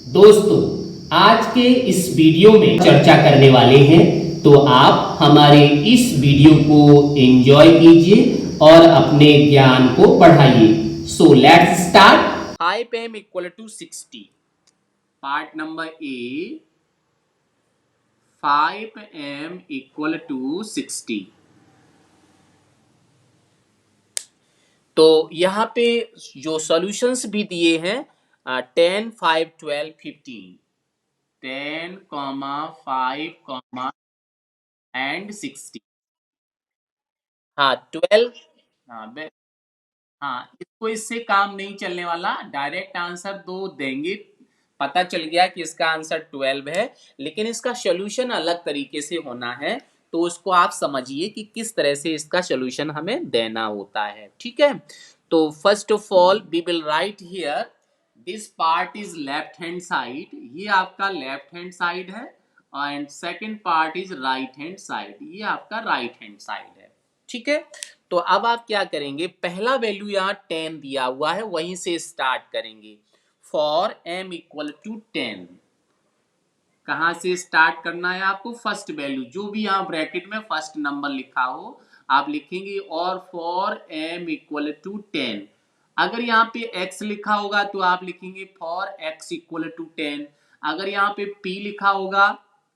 दोस्तों, आज के इस वीडियो में चर्चा करने वाले हैं, तो आप हमारे इस वीडियो को एंजॉय कीजिए और अपने ज्ञान को बढ़ाइए। So let's start. 5m equal to 60. Part number A, 5m equal to 60. तो यहाँ पे जो सॉल्यूशंस भी दिए हैं 10, 5, 12, 15, 10, 5, एंड 60। हाँ 12। हाँ हाँ, इसको इससे काम नहीं चलने वाला, डायरेक्ट आंसर दो देंगे। पता चल गया कि इसका आंसर 12 है, लेकिन इसका सोल्यूशन अलग तरीके से होना है। तो उसको आप समझिए कि किस तरह से इसका सोल्यूशन हमें देना होता है। ठीक है, तो first of all we will write here this part is left hand side, ये आपका लेफ्ट हैंड साइड है, and second part is right hand side, ये आपका राइट हैंड साइड है। ठीक है, तो अब आप क्या करेंगे, पहला वैल्यू यहाँ 10 दिया हुआ है, वहीं से स्टार्ट करेंगे। फॉर m इक्वल टू 10, कहां से स्टार्ट करना है आपको, फर्स्ट वैल्यू जो भी यहाँ ब्रैकेट में फर्स्ट नंबर लिखा हो आप लिखेंगे, और फॉर m इक्वल टू 10। अगर यहाँ पे x लिखा होगा तो आप लिखेंगे फॉर x इक्वल टू 10। अगर यहाँ पे p लिखा होगा,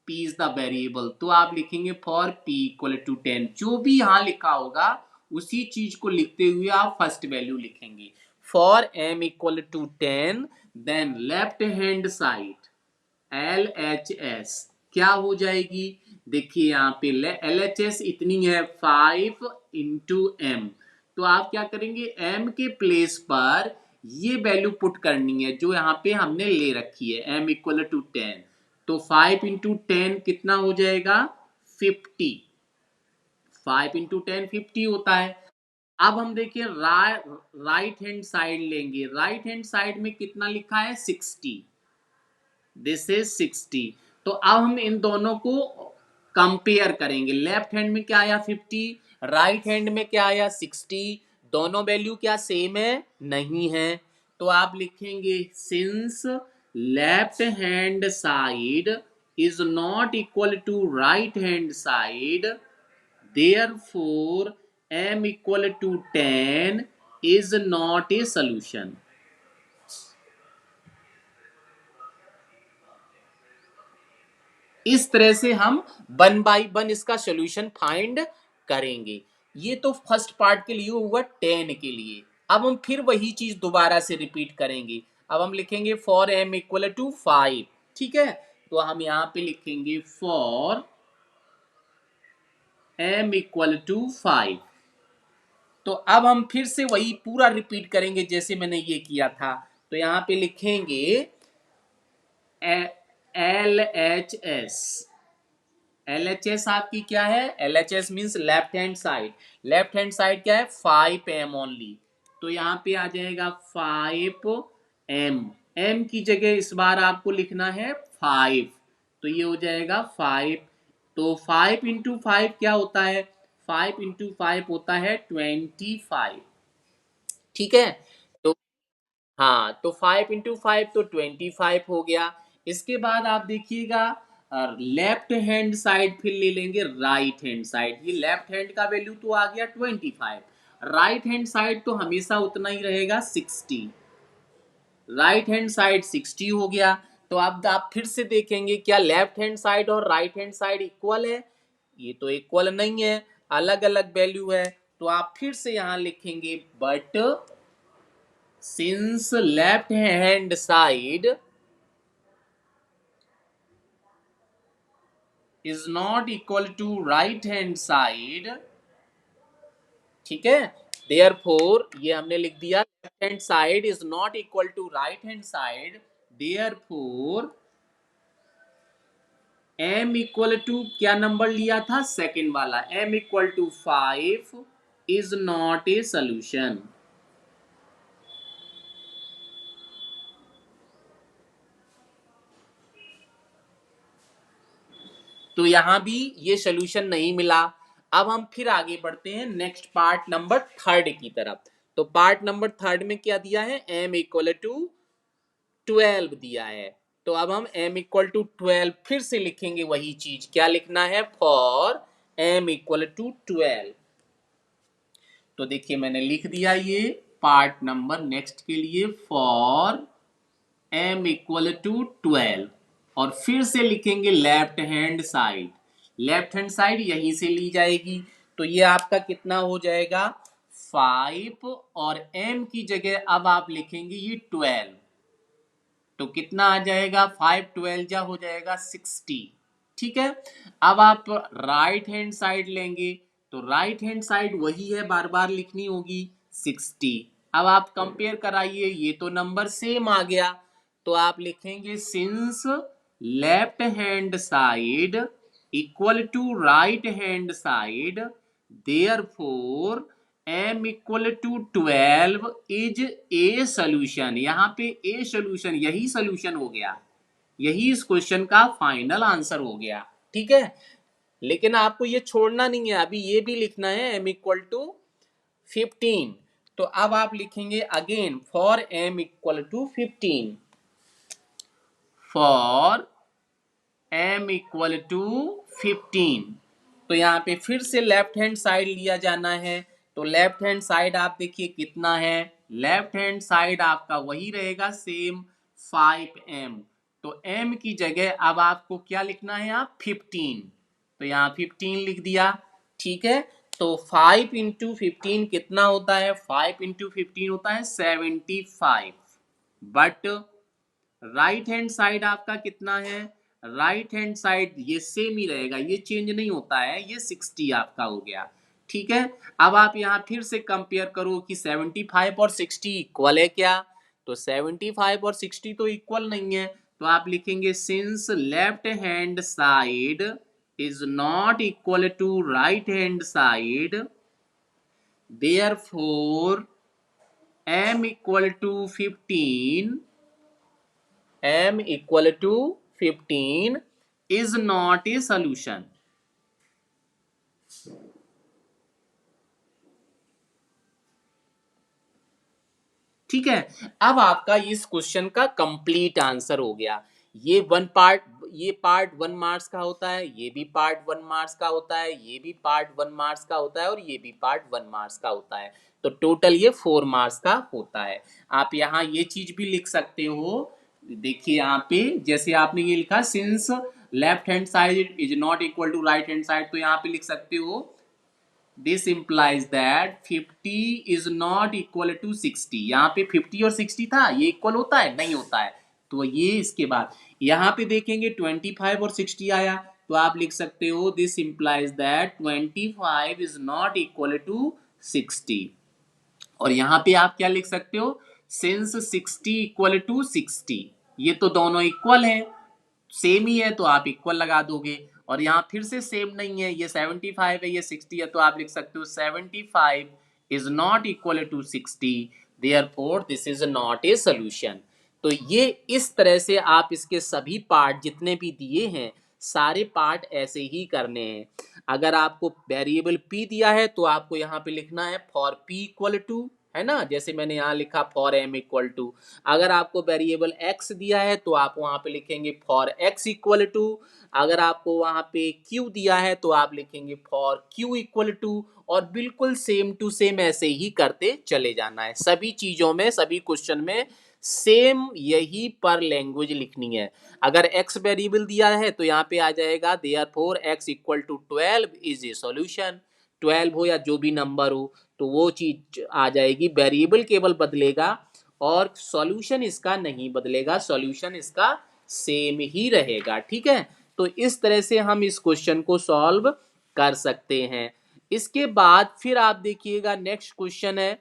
p इज द वेरिएबल, तो आप लिखेंगे फॉर p इक्वल टू 10। जो भी यहाँ लिखा होगा उसी चीज को लिखते हुए आप फर्स्ट वैल्यू लिखेंगे। For m equal to 10, then left hand side LHS क्या हो जाएगी, देखिए यहाँ पे LHS इतनी है 5 इंटू एम। तो आप क्या करेंगे, m के प्लेस पर ये वैल्यू पुट करनी है जो यहाँ पे हमने ले रखी है, m इक्वल टू 10। तो 5 इंटू 10 कितना हो जाएगा, 50। 5 इंटू 10 50 होता है। अब हम देखिए राइट हैंड साइड लेंगे, राइट हैंड साइड में कितना लिखा है, 60। This is 60। तो अब हम इन दोनों को कंपेयर करेंगे, लेफ्ट हैंड में क्या आया 50, राइट हैंड में क्या आया 60। दोनों वैल्यू क्या सेम है, नहीं है। तो आप लिखेंगे since left hand side is not equal to right hand side, therefore m equal to 10 is not a solution। इस तरह से हम वन बाय वन इसका सोल्यूशन फाइंड करेंगे। ये तो फर्स्ट पार्ट के लिए हुआ 10 के लिए। अब हम फिर वही चीज दोबारा से रिपीट करेंगे। अब हम लिखेंगे फॉर m इक्वल टू 5। ठीक है, तो हम यहाँ पे लिखेंगे फॉर m इक्वल टू 5। तो अब हम फिर से वही पूरा रिपीट करेंगे जैसे मैंने ये किया था। तो यहाँ पे लिखेंगे LHS। LHS आपकी क्या है, LHS means left hand side. Left hand side क्या है, 5m ओनली। तो यहाँ पे आ जाएगा 5m। m की जगह इस बार आपको लिखना है 5, तो ये हो जाएगा 5। तो 5 इंटू 5 क्या होता है, 5 इंटू 5 होता है 25। ठीक है, तो हाँ, तो 5 इंटू 5 तो 25 हो गया। इसके बाद आप देखिएगा लेफ्ट हैंड साइड फिर ले लेंगे राइट हैंड साइड। ये लेफ्ट हैंड का वैल्यू तो आ गया 25, राइट हैंड साइड तो हमेशा उतना ही रहेगा 60। राइट हैंड साइड 60 हो गया। तो अब आप फिर से देखेंगे क्या लेफ्ट हैंड साइड और राइट हैंड साइड इक्वल है, ये तो इक्वल नहीं है, अलग अलग वैल्यू है। तो आप फिर से यहां लिखेंगे but since left hand side is not equal to right hand side, ठीक है, therefore ये हमने लिख दिया left hand side is not equal to right hand side, therefore m equal to क्या नंबर लिया था, सेकेंड वाला, m equal to 5 is not a solution. तो यहां भी ये सोल्यूशन नहीं मिला। अब हम फिर आगे बढ़ते हैं नेक्स्ट पार्ट नंबर थर्ड की तरफ। तो पार्ट नंबर थर्ड में क्या दिया है, m इक्वल टू 12 दिया है। तो अब हम m इक्वल टू 12 फिर से लिखेंगे वही चीज। क्या लिखना है? For m equal to 12। तो देखिए मैंने लिख दिया ये पार्ट नंबर नेक्स्ट के लिए, फॉर m इक्वल टू 12। और फिर से लिखेंगे left hand side. Left hand side यहीं से ली जाएगी, तो ये आपका कितना हो जाएगा? 5, और m की जगह अब आप लिखेंगे ये 12। तो कितना आ जाएगा? 5 12 जा हो जाएगा 60। ठीक है। अब आप राइट हैंड साइड लेंगे, तो राइट हैंड साइड वही है, बार बार लिखनी होगी 60। अब आप कंपेयर कराइए, ये तो नंबर सेम आ गया, तो आप लिखेंगे since left hand side equal to right hand side, therefore m equal to 12 is a solution. यहाँ पे ए सोल्यूशन, यही सोल्यूशन हो गया, यही इस क्वेश्चन का फाइनल आंसर हो गया। ठीक है, लेकिन आपको ये छोड़ना नहीं है, अभी ये भी लिखना है m इक्वल टू 15। तो अब आप लिखेंगे again for m equal to 15, for m equal to 15। तो यहाँ पे फिर से लेफ्ट हैंड साइड लिया जाना है, तो लेफ्ट हैंड साइड आप देखिए कितना है, लेफ्ट हैंड साइड आपका वही रहेगा सेम 5m। तो m की जगह अब आपको क्या लिखना है? आप 15, तो यहाँ 15 लिख दिया। ठीक है, तो 5 इंटू 15 कितना होता है? 5 इंटू 15 होता है 75। बट राइट हैंड साइड आपका कितना है? राइट हैंड साइड ये सेम ही रहेगा, ये चेंज नहीं होता है, ये 60 आपका हो गया। ठीक है, अब आप यहां फिर से कंपेयर करो कि 75 और 60 इक्वल है क्या? तो 75 और 60 तो इक्वल नहीं है, तो आप लिखेंगे since left hand side is not equal to right hand side, therefore m equal to 15, m equal to 15 is not a solution। ठीक है, अब आपका इस क्वेश्चन का कंप्लीट आंसर हो गया। ये पार्ट 1 मार्क्स का होता है, ये भी पार्ट 1 मार्क्स का होता है, ये भी पार्ट 1 मार्क्स का होता है, और ये भी पार्ट 1 मार्क्स का होता है। तो टोटल ये 4 मार्क्स का होता है। आप यहाँ ये चीज भी लिख सकते हो, देखिए यहाँ पे जैसे आपने ये लिखा since left hand side is not equal to right hand side, तो यहाँ पे लिख सकते हो this implies that 50 is not equal to 60। यहाँ पे 50 और 60 था, ये इक्वल होता है? नहीं होता है। तो ये इसके बाद यहाँ पे देखेंगे 25 और 60 आया, तो आप लिख सकते हो this implies that 25 is not equal to 60। और यहाँ पे आप क्या लिख सकते हो? सिंस 60 इक्वल टू 60, ये तो दोनों इक्वल है, सेम ही है, तो आप इक्वल लगा दोगे। और यहाँ फिर से सेम नहीं है, ये 75 है, ये 60 है, तो आप लिख सकते हो 75 is not equal to 60, therefore this is not a solution. तो ये इस तरह से आप इसके सभी पार्ट जितने भी दिए हैं, सारे पार्ट ऐसे ही करने हैं। अगर आपको वेरिएबल p दिया है, तो आपको यहाँ पे लिखना है फॉर p इक्वल टू, है ना, जैसे मैंने यहाँ लिखा फॉर m इक्वल टू। अगर आपको वेरिएबल x दिया है, तो आप वहां पे लिखेंगे फॉर x इक्वल टू। अगर आपको वहां पे q दिया है, तो आप लिखेंगे फॉर q इक्वल टू। और बिल्कुल सेम टू सेम ऐसे ही करते चले जाना है, सभी चीजों में, सभी क्वेश्चन में सेम यही पर लैंग्वेज लिखनी है। अगर x वेरिएबल दिया है, तो यहाँ पे आ जाएगा therefore x equal to 12 is a solution. 12 हो या जो भी नंबर हो, तो वो चीज आ जाएगी, वेरिएबल केवल बदलेगा और सॉल्यूशन इसका नहीं बदलेगा, सॉल्यूशन इसका सेम ही रहेगा। ठीक है, तो इस तरह से हम इस क्वेश्चन को सॉल्व कर सकते हैं। इसके बाद फिर आप देखिएगा नेक्स्ट क्वेश्चन है,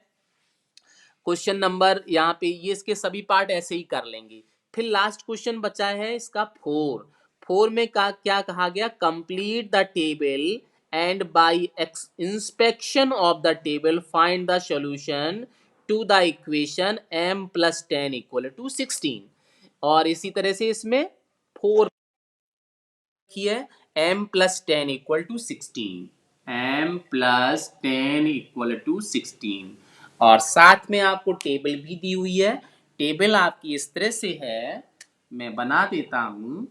क्वेश्चन नंबर, यहाँ पे ये इसके सभी पार्ट ऐसे ही कर लेंगे। फिर लास्ट क्वेश्चन बचा है इसका 4। 4 में क्या कहा गया? Complete the table and by inspection of the table find the solution to the equation m plus 10 equal to 16। और इसी तरह से इसमें 4 की है m plus 10 equal to 16, m plus 10 equal to 16। और साथ में आपको टेबल भी दी हुई है। टेबल आपकी इस तरह से है, मैं बना देता हूं।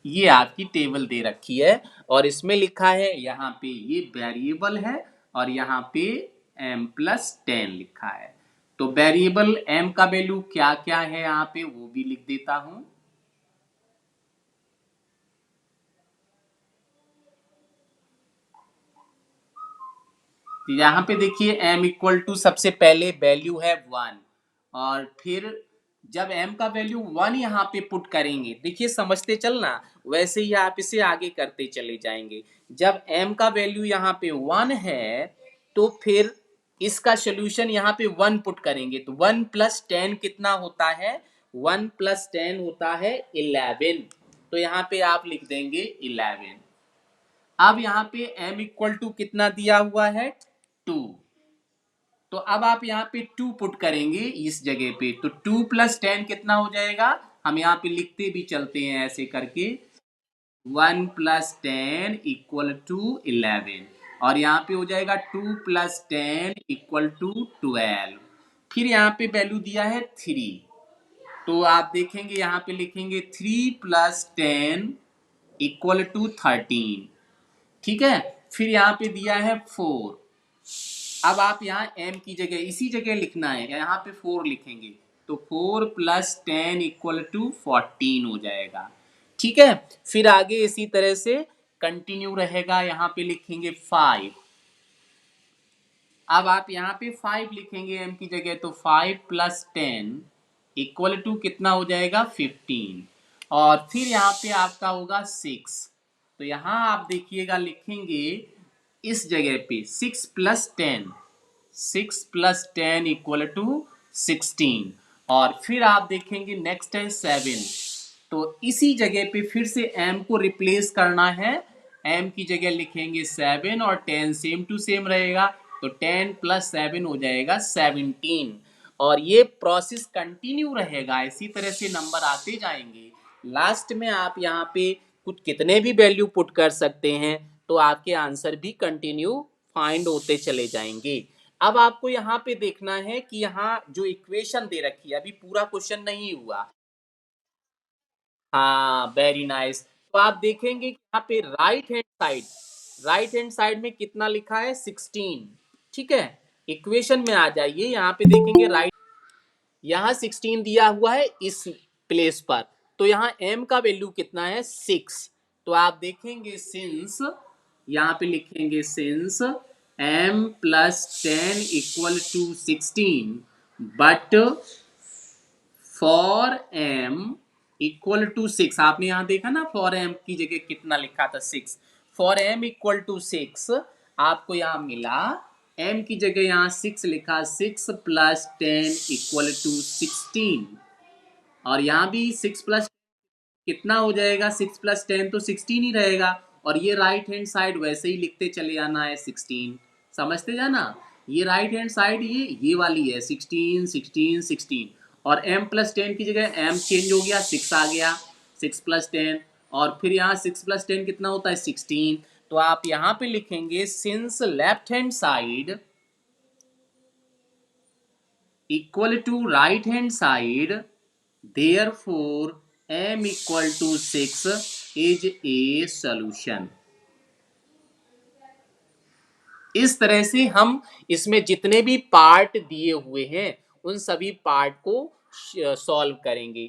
ये आपकी टेबल दे रखी है और इसमें लिखा है यहाँ पे ये वेरिएबल है और यहाँ पे m+10 लिखा है। तो वेरिएबल m का वैल्यू क्या क्या है यहाँ पे वो भी लिख देता हूं। तो यहाँ पे देखिए m सबसे पहले वैल्यू है 1 और फिर जब m का वैल्यू 1 यहाँ पे पुट करेंगे, देखिए समझते चलना, वैसे ही आप इसे आगे करते चले जाएंगे। जब m का वैल्यू यहाँ पे 1 है तो फिर इसका सोल्यूशन यहाँ पे 1 पुट करेंगे तो 1 + 10 कितना होता है? 1 + 10 होता है 11। तो यहाँ पे आप लिख देंगे 11। अब यहाँ पे m कितना दिया हुआ है? 2। तो अब आप यहाँ पे 2 पुट करेंगे इस जगह पे तो 2 + 10 कितना हो जाएगा? हम यहाँ पे लिखते भी चलते हैं ऐसे करके, 1 + 10 = 11 और यहाँ पे हो जाएगा 2 + 10 = 12। फिर यहाँ पे वैल्यू दिया है 3 तो आप देखेंगे यहाँ पे लिखेंगे 3 + 10 = 13। ठीक है, फिर यहाँ पे दिया है 4। अब आप यहाँ m की जगह इसी जगह लिखना है, यहाँ पे 4 लिखेंगे तो 4 + 10 = 14 हो जाएगा। ठीक है, फिर आगे इसी तरह से कंटिन्यू रहेगा। यहाँ पे लिखेंगे 5। अब आप यहाँ पे 5 लिखेंगे m की जगह तो 5 + 10 = कितना हो जाएगा? 15 और फिर यहाँ पे आपका होगा 6। तो यहाँ आप देखिएगा लिखेंगे इस जगह पे 6 + 10 = 16 और फिर आप देखेंगे नेक्स्ट है 7। तो इसी जगह पे फिर से m को रिप्लेस करना है, m की जगह लिखेंगे 7 और 10 सेम टू सेम रहेगा तो 10 + 7 हो जाएगा 17 और ये प्रोसेस कंटिन्यू रहेगा। इसी तरह से नंबर आते जाएंगे। लास्ट में आप यहाँ पे कुछ कितने भी वैल्यू पुट कर सकते हैं तो आपके आंसर भी कंटिन्यू फाइंड होते चले जाएंगे। अब आपको यहाँ पे देखना है कि यहाँ जो इक्वेशन दे रखी है, अभी पूरा क्वेश्चन नहीं हुआ। हाँ, वेरी नाइस। तो आप देखेंगे कि यहाँ पे राइट हैंड साइड में कितना लिखा है? 16। ठीक है, इक्वेशन में आ जाइए, यहाँ पे देखेंगे राइट, यहाँ 16 दिया हुआ है इस प्लेस पर, तो यहाँ m का वैल्यू कितना है? 6। तो आप देखेंगे सिंस, यहाँ पे लिखेंगे since m + 10 = 16 but for m = 6। आपने यहाँ देखा ना फॉर m की जगह कितना लिखा था? 6। फॉर m = 6 आपको यहाँ मिला, m की जगह यहाँ 6 लिखा, 6 + 10 = 16 और यहाँ भी 6 + कितना हो जाएगा? 6 + 10 तो 16 ही रहेगा और ये राइट हैंड साइड वैसे ही लिखते चले जाना है 16। समझते जाना, ये राइट हैंड साइड ये वाली है 16 16 16 और m + 10 की जगह m चेंज हो गया, 6 आ गया, 6 + 10 और फिर यहाँ 6 + 10 कितना होता है? 16। तो आप यहाँ पे लिखेंगे since left hand side equal to right hand side, therefore m = 6 is a solution। इस तरह से हम इसमें जितने भी पार्ट दिए हुए हैं उन सभी पार्ट को सॉल्व करेंगे।